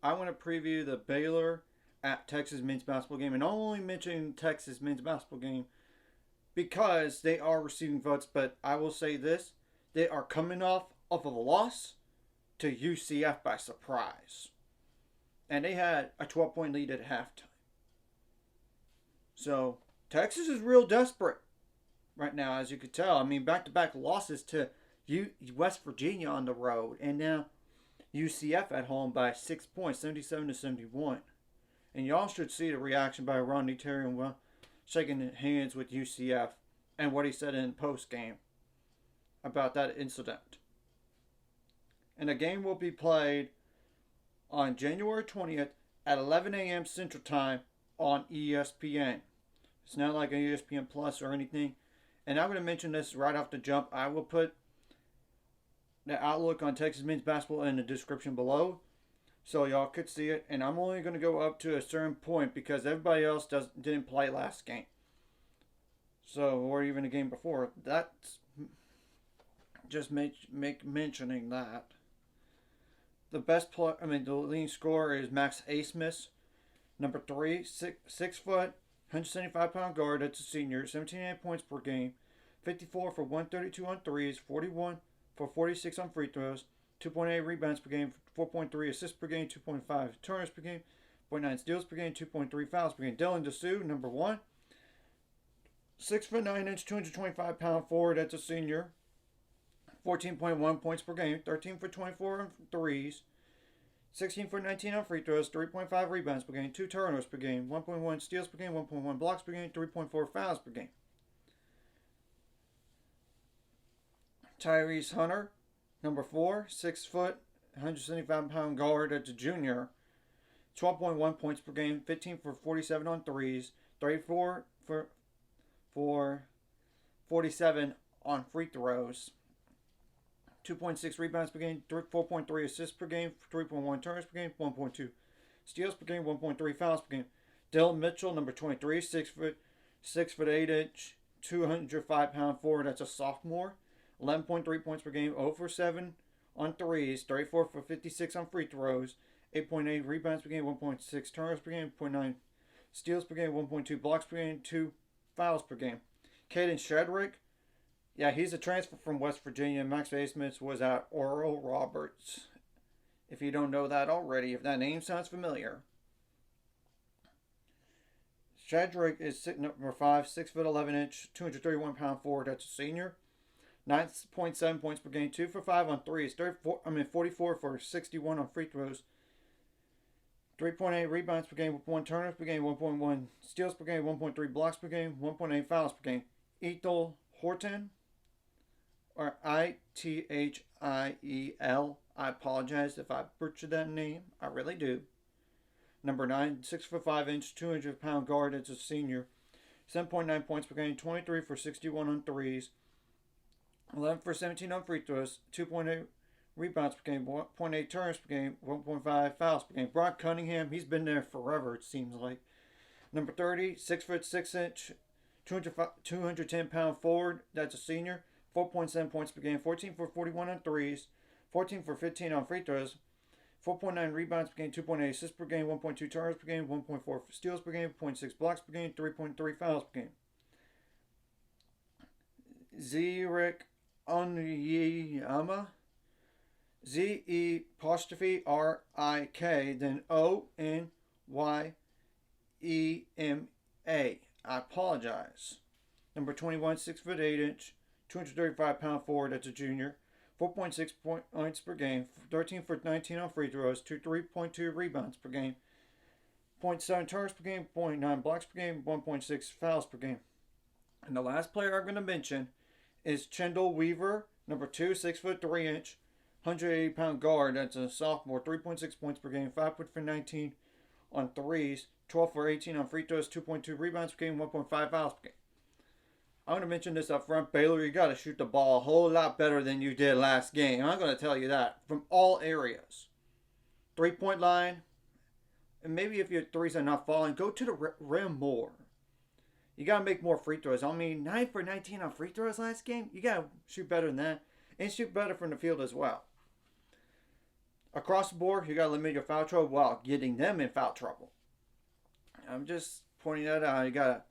I want to preview the Baylor at Texas men's basketball game, and I'm only mentioning Texas men's basketball game because they are receiving votes. But I will say this: they are coming off of a loss to UCF by surprise, and they had a 12-point lead at halftime. So Texas is real desperate right now, as you could tell. I mean, back-to-back losses to West Virginia on the road, and now UCF at home by 6 points, 77-71. And y'all should see the reaction by Rodney Terry shaking hands with UCF and what he said in post game about that incident. And the game will be played on January 20th at 11 a.m. Central Time on ESPN. It's not like an ESPN Plus or anything. And I'm going to mention this right off the jump. I will put the outlook on Texas men's basketball in the description below so y'all could see it. And I'm only going to go up to a certain point because everybody else didn't play last game. So, or even the game before. That's just mentioning that. The the leading scorer is Max Asmus, number 3, 6 foot, 175-pound guard. That's a senior. 17 points per game, 54 for 132 on threes, 41 for 46 on free throws, 2.8 rebounds per game, 4.3 assists per game, 2.5 turnovers per game, 0.9 steals per game, 2.3 fouls per game. Dylan Dessou, number 1, 6 foot 9 inch, 225-pound forward. That's a senior. 14.1 points per game, 13 for 24 on threes, 16 for 19 on free throws, 3.5 rebounds per game, 2 turnovers per game, 1.1 steals per game, 1.1 blocks per game, 3.4 fouls per game. Tyrese Hunter, number 4, 6 foot, 175-pound guard. That's a junior. 12.1 points per game, 15 for 47 on threes, 34 for 47 on free throws. 2.6 rebounds per game, 4.3 assists per game, 3.1 turnovers per game, 1.2 steals per game, 1.3 fouls per game. Dylan Mitchell, number 23, 6 foot 8 inch, 205-pound forward. That's a sophomore. 11.3 points per game, 0 for 7 on threes, 34 for 56 on free throws, 8.8 rebounds per game, 1.6 turnovers per game, 0.9 steals per game, 1.2 blocks per game, 2 fouls per game. Caden Shedrick, yeah, he's a transfer from West Virginia. Max Asmus was at Oral Roberts. If you don't know that already, if that name sounds familiar. Shedrick is sitting at number 5, 6 foot 11 inch, 231-pound forward. That's a senior. 9.7 points per game, 2 for 5 on threes, 44 for 61 on free throws, 3.8 rebounds per game, 1 turnovers per game, 1.1 steals per game, 1.3 blocks per game, 1.8 fouls per game. Ethel Horton, or Ithiel. I apologize if I butchered that name. I really do. Number 9, 6 foot 5 inch, 200-pound guard. It's a senior. 7.9 points per game, 23 for 61 on threes, 11 for 17 on free throws, 2.8 rebounds per game, 1.8 turns per game, 1.5 fouls per game. Brock Cunningham, he's been there forever, it seems like. Number 30, 6 foot 6 inch, 210-pound forward. That's a senior. 4.7 points per game, 14 for 41 on threes, 14 for 15 on free throws, 4.9 rebounds per game, 2.8 assists per game, 1.2 turnovers per game, 1.4 steals per game, 0.6 blocks per game, 3.3 fouls per game. Zerick Onyema, Z-E'-R-I-K, then O-N-Y-E-M-A. I apologize. Number 21, 6 foot 8 inch, 235-pound forward. That's a junior. 4.6 points per game, 13 for 19 on free throws, 3.2 rebounds per game, 0.7 turns per game, 0.9 blocks per game, 1.6 fouls per game. And the last player I'm going to mention is Chendall Weaver, number 2, 6 foot 3 inch, 180-pound guard. That's a sophomore. 3.6 points per game, 5 for 19 on threes, 12 for 18 on free throws, 2.2 rebounds per game, 1.5 fouls per game. I'm going to mention this up front. Baylor, you got to shoot the ball a whole lot better than you did last game. I'm going to tell you that from all areas. 3-point line, and maybe if your threes are not falling, go to the rim more. You got to make more free throws. I mean, 9 for 19 on free throws last game. You got to shoot better than that. And shoot better from the field as well. across the board, you got to limit your foul trouble while getting them in foul trouble. I'm just pointing that out. You got to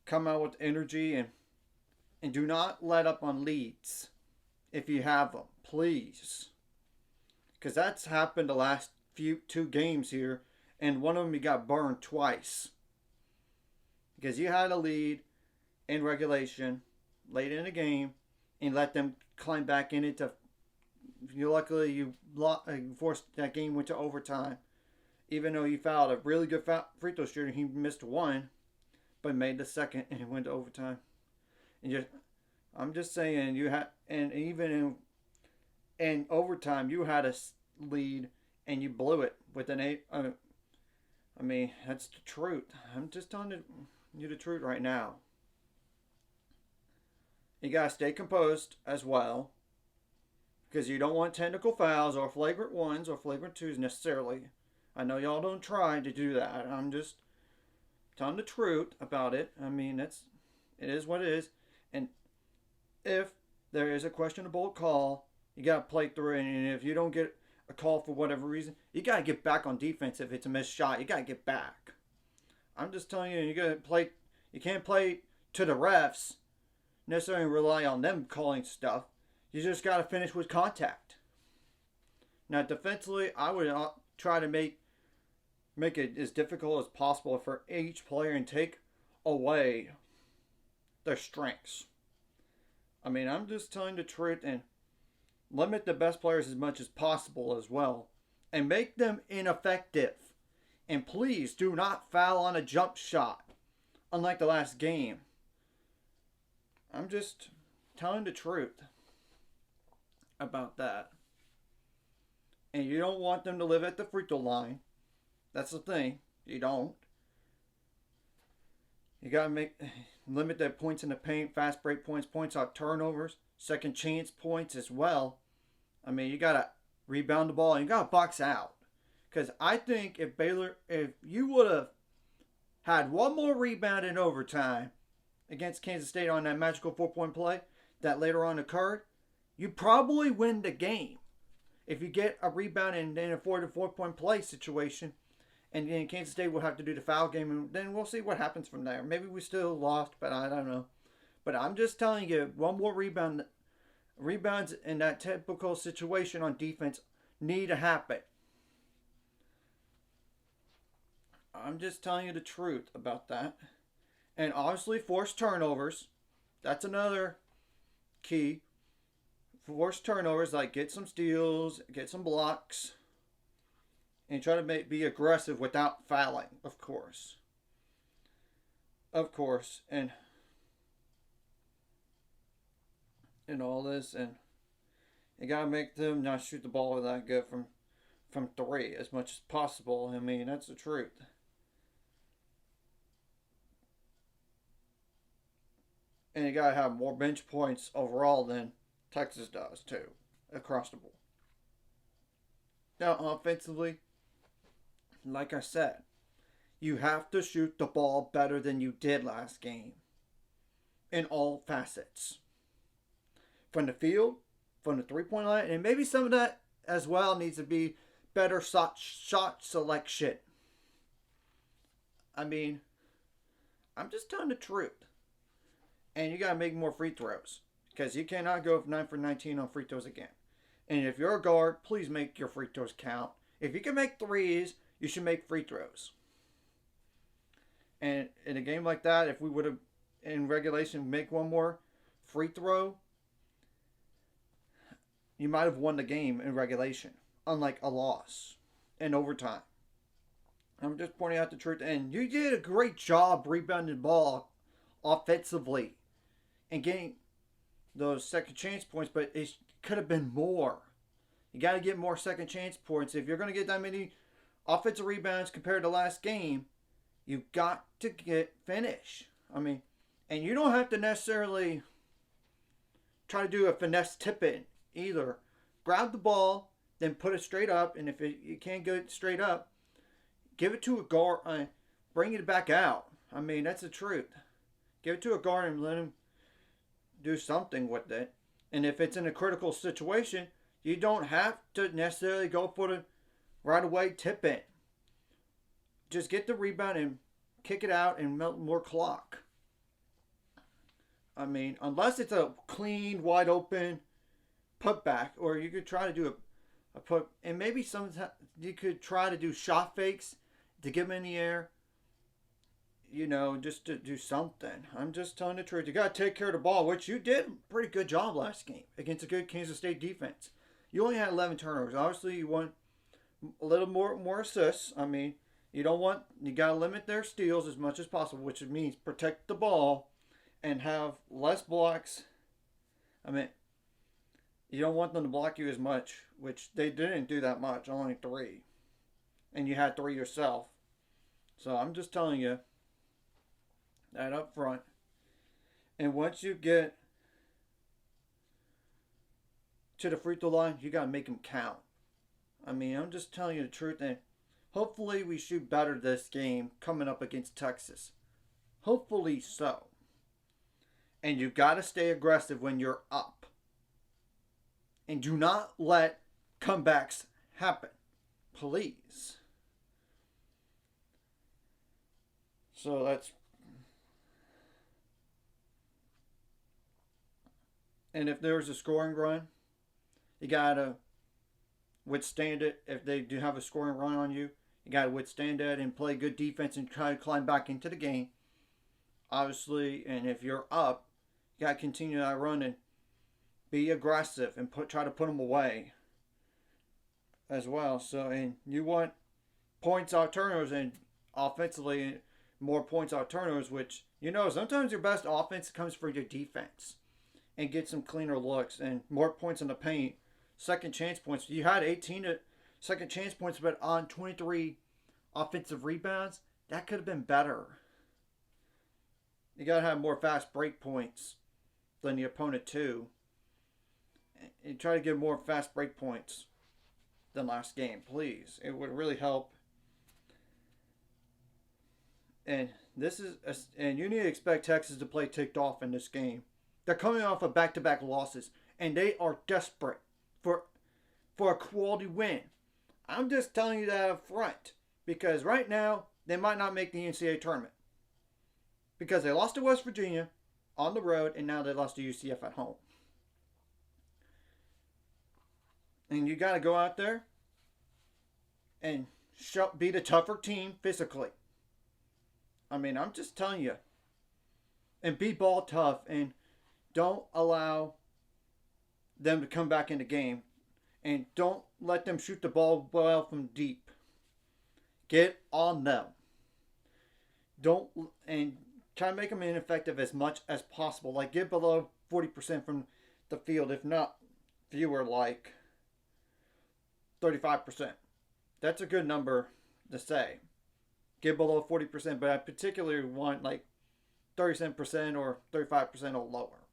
come out with energy and do not let up on leads if you have them, please. Because that's happened the last two games here, and one of them you got burned twice. Because you had a lead in regulation late in the game and let them climb back in it. Luckily, you forced that game went to overtime. Even though you fouled a really good free throw shooter, he missed one, but made the second and it went to overtime. And I'm just saying, you had, and even in overtime, you had a lead and you blew it with an 8. I mean, that's the truth. I'm just telling you the truth right now. You gotta stay composed as well, because you don't want technical fouls or flagrant ones or flagrant twos necessarily. I know y'all don't try to do that. I'm just telling the truth about it. I mean, it is what it is. And if there is a questionable call, you gotta play through it. And if you don't get a call for whatever reason, you gotta get back on defense. If it's a missed shot, you gotta get back. I'm just telling you, you gotta play. You can't play to the refs. Necessarily rely on them calling stuff. You just got to finish with contact. Now, defensively, I would try to make it as difficult as possible for each player and take away their strengths. I mean, I'm just telling the truth and limit the best players as much as possible as well. And make them ineffective. And please do not foul on a jump shot, unlike the last game. I'm just telling the truth about that. And you don't want them to live at the free throw line. That's the thing. You don't. You got to limit their points in the paint, fast break points, points off turnovers, second chance points as well. I mean, you got to rebound the ball and you got to box out. Because I think if you would have had one more rebound in overtime against Kansas State on that magical 4-point play that later on occurred, you probably win the game. If you get a rebound and then a 4-point play situation, and then Kansas State will have to do the foul game, and then we'll see what happens from there. Maybe we still lost, but I don't know. But I'm just telling you, one more rebounds in that typical situation on defense need to happen. I'm just telling you the truth about that. And obviously, force turnovers. That's another key. Force turnovers, like get some steals, get some blocks. And try to be aggressive without fouling, of course. Of course. And all this. And you got to make them not shoot the ball that good from 3 as much as possible. I mean, that's the truth. And you got to have more bench points overall than Texas does, too, across the board. Now, offensively, like I said, you have to shoot the ball better than you did last game in all facets. From the field, from the three-point line, and maybe some of that as well needs to be better shot selection. I mean, I'm just telling the truth. And you got to make more free throws. Because you cannot go 9 for 19 on free throws again. And if you're a guard, please make your free throws count. If you can make threes, you should make free throws. And in a game like that, if we would have, in regulation, make one more free throw, you might have won the game in regulation. Unlike a loss in overtime. I'm just pointing out the truth. And you did a great job rebounding the ball offensively and getting those second chance points, but it could have been more. You got to get more second chance points. If you're going to get that many offensive rebounds compared to last game, you got to get finish. I mean, and you don't have to necessarily try to do a finesse tip-in either. Grab the ball, then put it straight up, and if you can't get it straight up, give it to a guard, bring it back out. I mean, that's the truth. Give it to a guard and let him do something with it. And if it's in a critical situation, You don't have to necessarily go for the right away tip in. Just get the rebound and kick it out and melt more clock. I mean, unless it's a clean, wide open putback, or you could try to do a put, and maybe sometimes you could try to do shot fakes to get them in the air. Just to do something. I'm just telling the truth. You got to take care of the ball, which you did a pretty good job last game against a good Kansas State defense. You only had 11 turnovers. Obviously, you want a little more assists. I mean, you got to limit their steals as much as possible, which means protect the ball and have less blocks. I mean, you don't want them to block you as much, which they didn't do that much, only 3. And you had 3 yourself. So I'm just telling you that up front. And once you get to the free throw line, you got to make them count. I mean, I'm just telling you the truth. And hopefully we shoot better this game coming up against Texas. Hopefully so. And you got to stay aggressive when you're up. And do not let comebacks happen. Please. So that's... And if there's a scoring run, you got to withstand it. If they do have a scoring run on you, you got to withstand that and play good defense and try to climb back into the game. Obviously, and if you're up, you got to continue that run and be aggressive and try to put them away as well. So, and you want points out turnovers and offensively more points out turnovers, which, sometimes your best offense comes from your defense. And get some cleaner looks and more points in the paint. Second chance points. You had 18 second chance points, but on 23 offensive rebounds, that could have been better. You got to have more fast break points than the opponent too. And try to get more fast break points than last game, please. It would really help. And and you need to expect Texas to play ticked off in this game. They're coming off of back-to-back losses, and they are desperate for a quality win. I'm just telling you that up front, because right now they might not make the NCAA tournament because they lost to West Virginia on the road, and now they lost to UCF at home. And you got to go out there and be the tougher team physically. I mean, I'm just telling you, and be ball tough and don't allow them to come back in the game. And don't let them shoot the ball well from deep. Get on them. And try to make them ineffective as much as possible. Like, get below 40% from the field. If not fewer, like 35%. That's a good number to say. Get below 40%. But I particularly want like 37% or 35% or lower.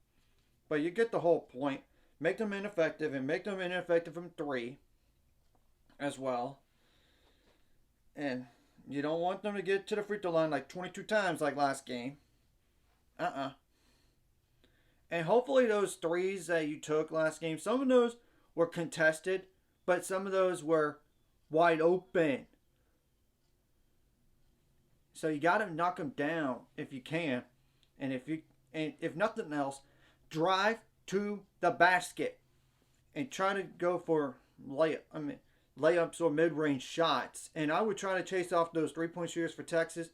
But you get the whole point. Make them ineffective and make them ineffective from 3 as well. And you don't want them to get to the free throw line like 22 times like last game. And hopefully those 3s that you took last game, some of those were contested, but some of those were wide open. So you got to knock them down if you can. And if nothing else, drive to the basket and try to go for layups or mid-range shots. And I would try to chase off those 3-point shooters for Texas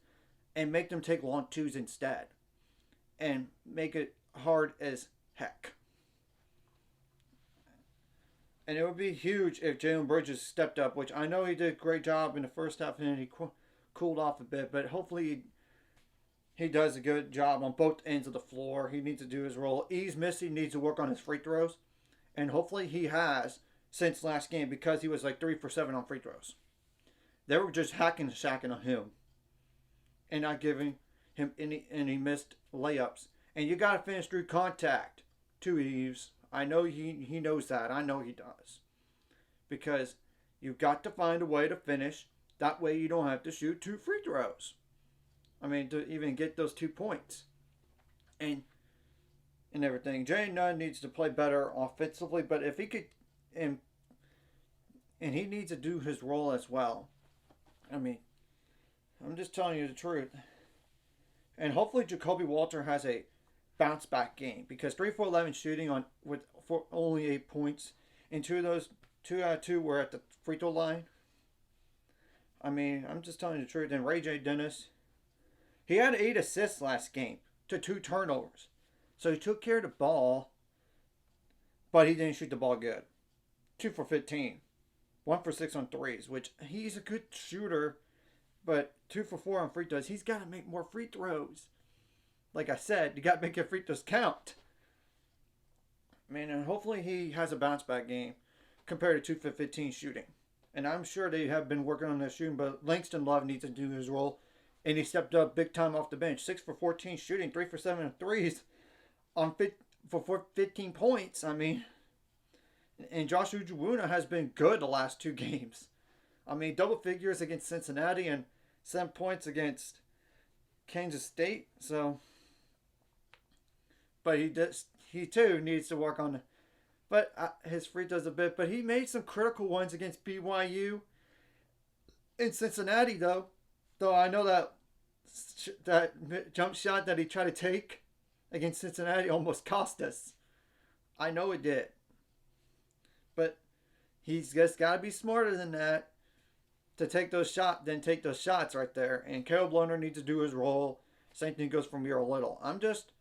and make them take long 2s instead. And make it hard as heck. And it would be huge if Jalen Bridges stepped up, which I know he did a great job in the first half and then he cooled off a bit. But hopefully he does a good job on both ends of the floor. He needs to do his role. He's missing, needs to work on his free throws. And hopefully he has since last game because he was like 3 for 7 on free throws. They were just hacking and shacking on him. And not giving him any missed layups. And you got to finish through contact too, Eves. I know he knows that. I know he does. Because you've got to find a way to finish. That way you don't have to shoot 2 free throws. I mean, to even get those 2 points. And everything. Jay Nunn needs to play better offensively, but if he could and he needs to do his role as well. I mean, I'm just telling you the truth. And hopefully Jacoby Walter has a bounce back game, because 3 for 11 shooting on with for only 8 points, and two of those 2 out of 2 were at the free throw line. I mean, I'm just telling you the truth. And Ray J. Dennis, he had 8 assists last game to 2 turnovers, so he took care of the ball, but he didn't shoot the ball good. 2 for 15, 1 for 6 on threes, which he's a good shooter, but 2 for 4 on free throws. He's got to make more free throws. Like I said, you got to make your free throws count. I mean, and hopefully he has a bounce back game compared to 2 for 15 shooting. And I'm sure they have been working on their shooting, but Langston Love needs to do his role. And he stepped up big time off the bench. 6 for 14 shooting, 3 for 7 on threes on 15 points. I mean, and Josh Ujuwuna has been good the last 2 games. I mean, double figures against Cincinnati and 7 points against Kansas State. So, but he too needs to work on his free throws a bit. But he made some critical ones against BYU and Cincinnati, though. Though I know that jump shot that he tried to take against Cincinnati almost cost us. I know it did. But he's just got to be smarter than that to take those shots right there. And Caleb Lohner needs to do his role. Same thing goes for Miro Little. I'm just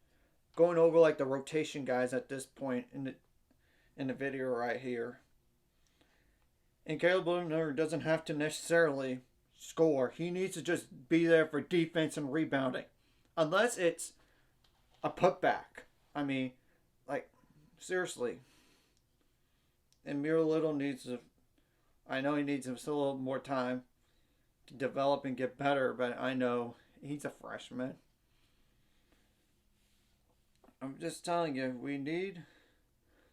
going over like the rotation guys at this point in the video right here. And Caleb Lohner doesn't have to necessarily score. He needs to just be there for defense and rebounding. Unless it's a putback. I mean, like, seriously. And Miro Little I know he needs still a little more time to develop and get better, but I know he's a freshman. I'm just telling you, we need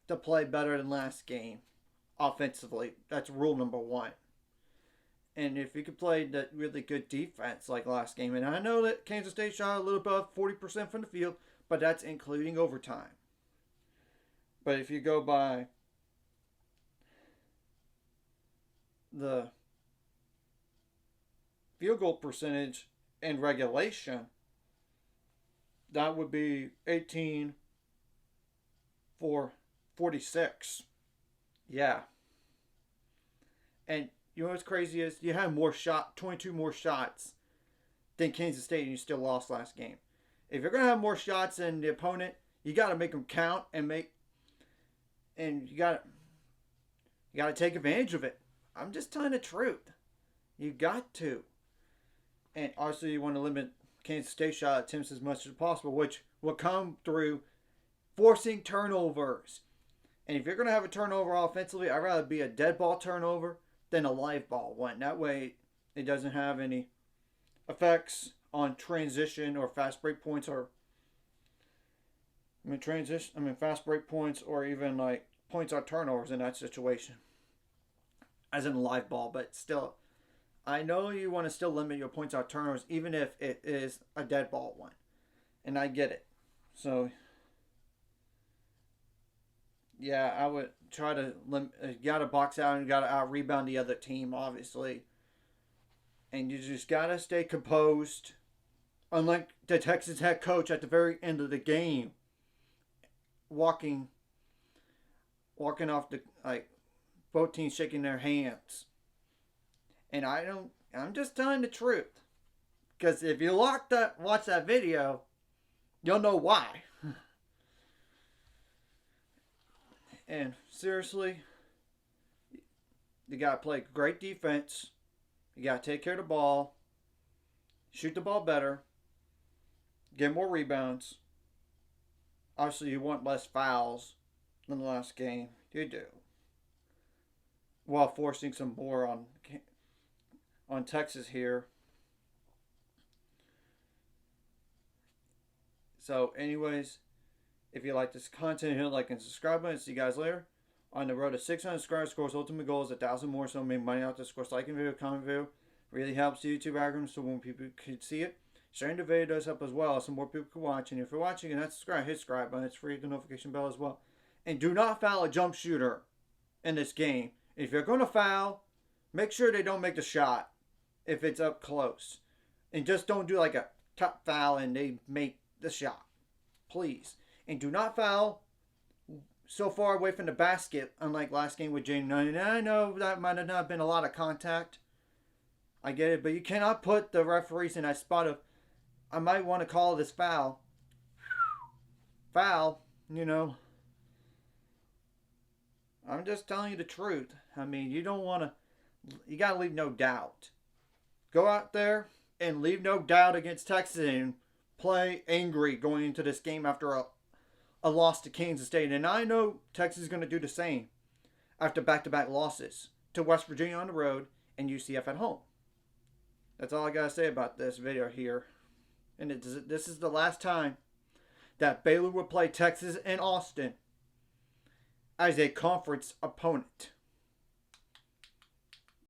to play better than last game offensively. That's rule number 1. And if you could play that really good defense like last game, and I know that Kansas State shot a little above 40% from the field, but that's including overtime. But if you go by the field goal percentage in regulation, that would be 18 for 46. Yeah. And you know what's crazy is you had 22 more shots than Kansas State, and you still lost last game. If you're going to have more shots than the opponent, you got to make them count and you got to take advantage of it. I'm just telling the truth. You got to. And obviously you want to limit Kansas State shot attempts as much as possible, which will come through forcing turnovers. And if you're going to have a turnover offensively, I'd rather be a dead ball turnover than a live ball one. That way it doesn't have any effects on transition or fast break points fast break points or even like points on turnovers in that situation. As in a live ball, but still, I know you want to still limit your points on turnovers even if it is a dead ball one. And I get it. So, yeah, I would try to limit. You got to box out and you got to out rebound the other team, obviously. And you just got to stay composed. Unlike the Texas head coach at the very end of the game, walking off the, like, both teams shaking their hands. And I'm just telling the truth. Because if you watch that video, you'll know why. And seriously, you got to play great defense. You got to take care of the ball. Shoot the ball better. Get more rebounds. Obviously, you want less fouls than the last game. You do. While forcing some more on Texas here. So, anyways, if you like this content, hit like and subscribe button. See you guys later. On the road to 600 subscribers, Score's ultimate goal is 1,000 more, so make money out this course. Liking video, comment video. Really helps the YouTube algorithm so more people can see it. Sharing the video does help as well, so more people can watch. And if you're watching and not subscribed, hit subscribe button. It's free, the notification bell as well. And do not foul a jump shooter in this game. If you're going to foul, make sure they don't make the shot if it's up close. And just don't do like a top foul and they make the shot. Please. And do not foul so far away from the basket, unlike last game with Jaden. I know that might have not been a lot of contact. I get it, but you cannot put the referees in that spot of, I might want to call this foul. Foul, you know. I'm just telling you the truth. I mean, you don't want to, you got to leave no doubt. Go out there and leave no doubt against Texas and play angry going into this game after a loss to Kansas State. And I know Texas is going to do the same after back-to-back losses to West Virginia on the road and UCF at home. That's all I got to say about this video here. And this is the last time that Baylor will play Texas and Austin as a conference opponent.